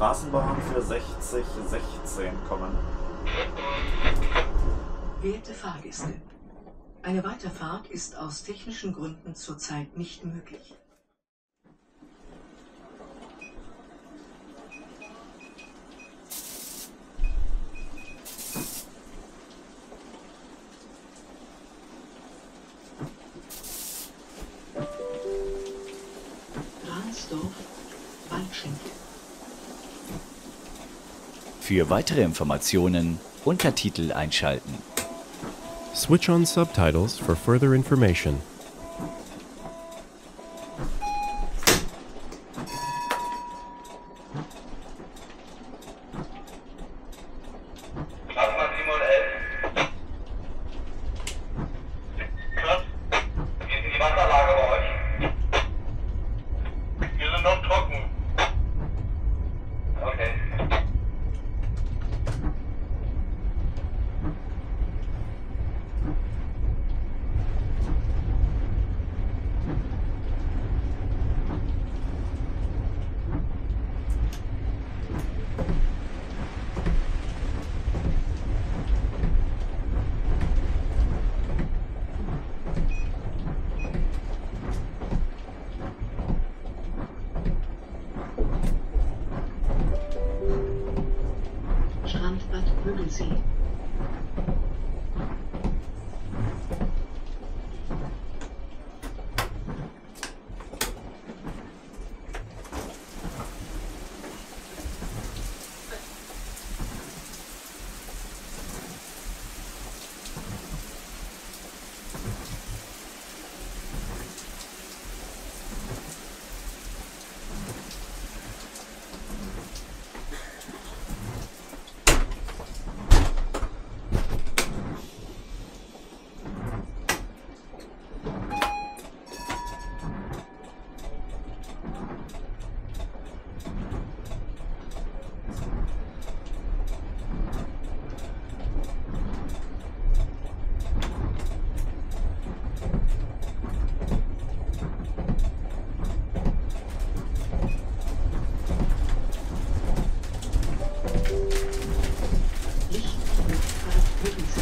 Straßenbahn für 6016 kommen. Werte Fahrgäste, eine Weiterfahrt ist aus technischen Gründen zurzeit nicht möglich. Ransdorf, Waldschenk. Für weitere Informationen Untertitel einschalten. Switch on subtitles for further information. Straßenbahn 711. Krass. Wie ist denn die Wasserlage bei euch? Wir sind noch trocken. Okay. Strandbad Müggelsee. Lichtluftfahrt Müggelsee.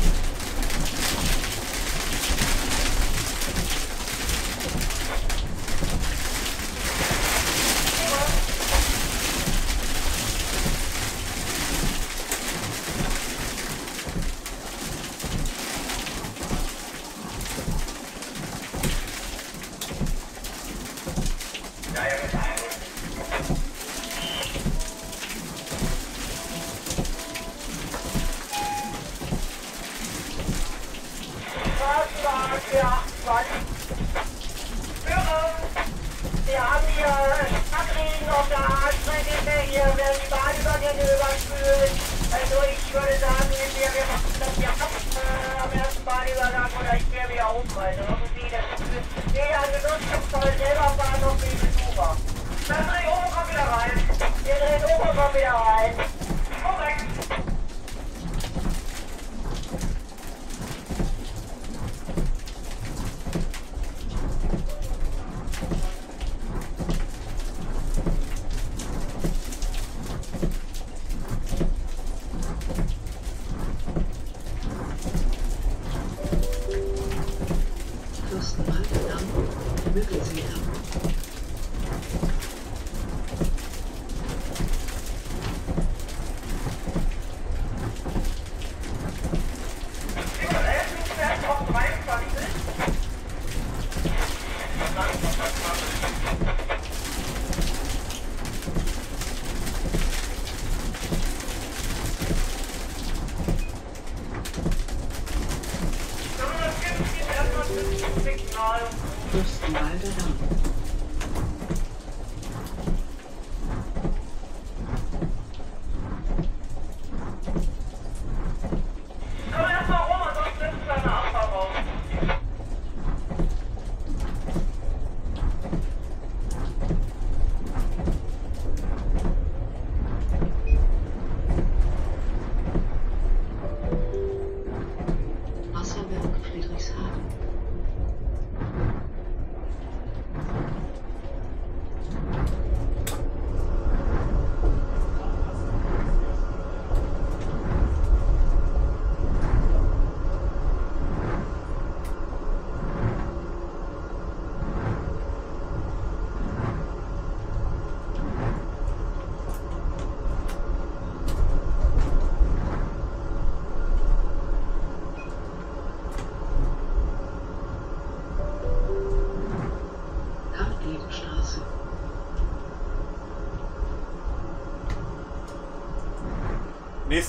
Straßenbahn 428. Hörer, wir haben hier Stadtregen auf der A-Strecke. Hier werden die Bahnübergänge überspült. Also ich würde sagen, wir machen das hier ab am ersten Bahnübergang oder ich gehe wieder oben. Also irgendwie, das ist jeder genutzt, soll selber fahren auf die Besucher. Dann dreh oben, komm wieder rein. Wir drehen oben, komm wieder rein. Korrekt. Fürstenwalder Damm, Müggelsee Damm. Fürstenwalder Damm. Komm erstmal rum, ansonsten ist es eine Abfahrt. Wasserwerk Friedrichshafen.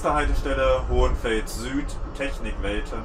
Nächste Haltestelle Hohenfeld Süd, Technikwelte.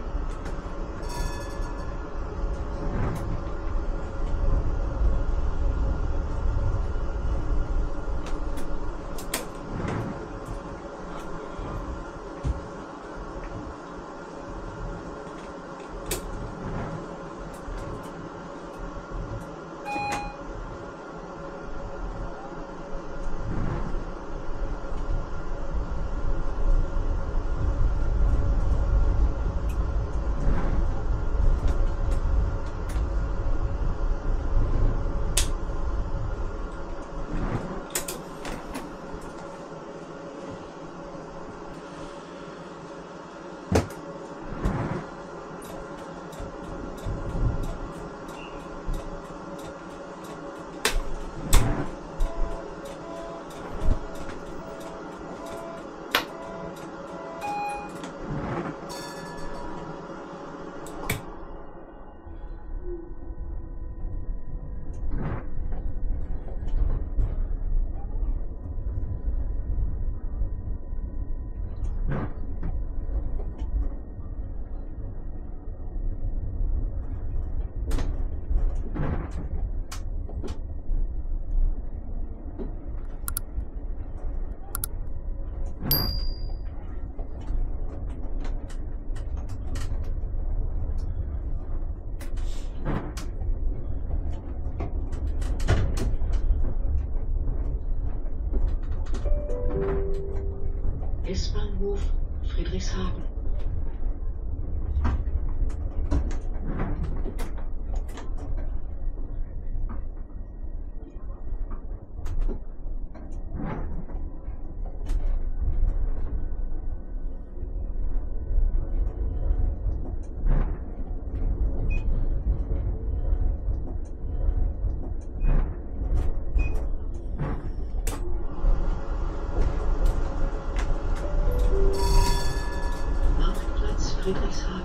S-Bahnhof Friedrichshagen. Friedrichshagen.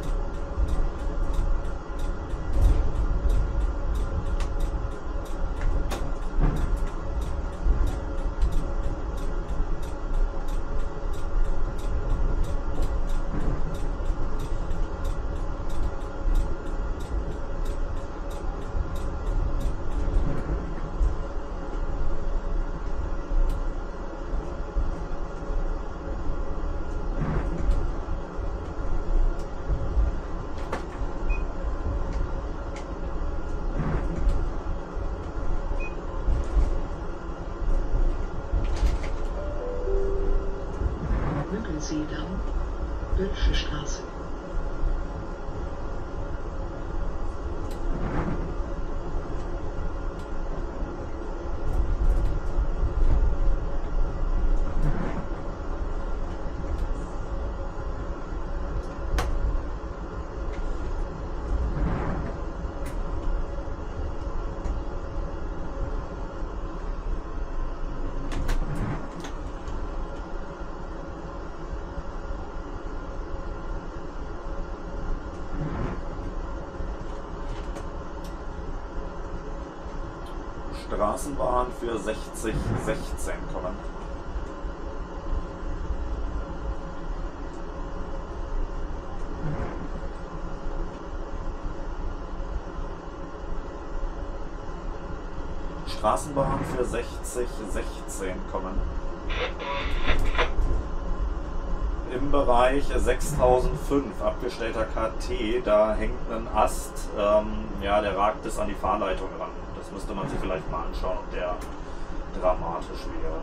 Seedamm, Bölsche Straße. Straßenbahn für 6016 kommen. Straßenbahn für 6016 kommen. Im Bereich 6005 abgestellter KT, da hängt ein Ast, ja, der ragt bis an die Fahrleitung ran. Das müsste man sich vielleicht mal anschauen, ob der dramatisch wäre.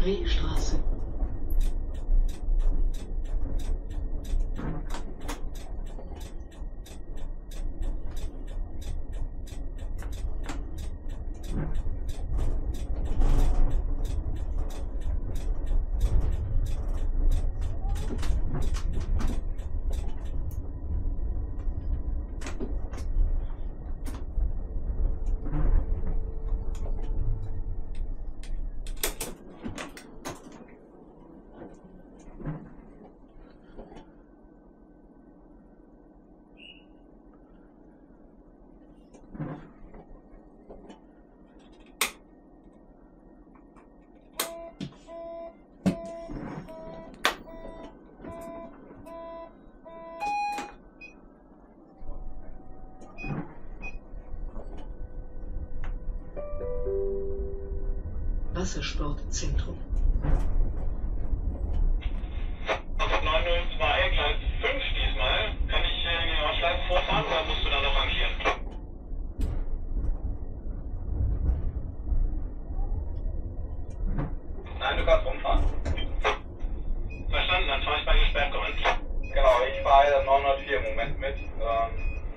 Spreestraße. Wassersportzentrum. Auf 902, Gleis 5 diesmal. Kann ich auf Gleis vorfahren oder musst du da noch rangieren? Nein, du kannst rumfahren. Verstanden, dann fahre ich bei gesperrt und. Genau, ich fahre 904 im Moment mit.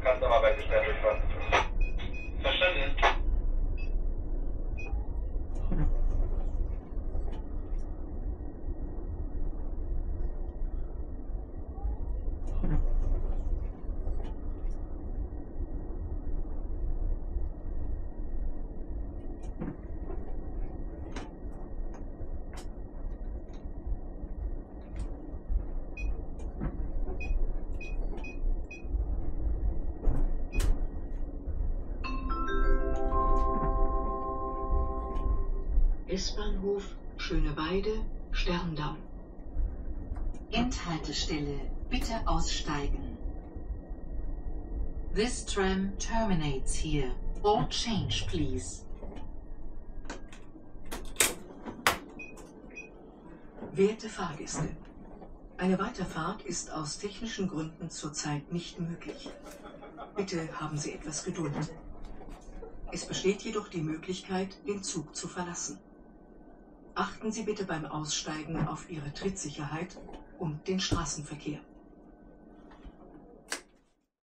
Kannst aber bei gesperrt durchfahren. Verstanden. S-Bahnhof Schöneweide, Sterndamm. Endhaltestelle, bitte aussteigen. This tram terminates here. All change, please. Werte Fahrgäste, eine Weiterfahrt ist aus technischen Gründen zurzeit nicht möglich. Bitte haben Sie etwas Geduld. Es besteht jedoch die Möglichkeit, den Zug zu verlassen. Achten Sie bitte beim Aussteigen auf Ihre Trittsicherheit und den Straßenverkehr.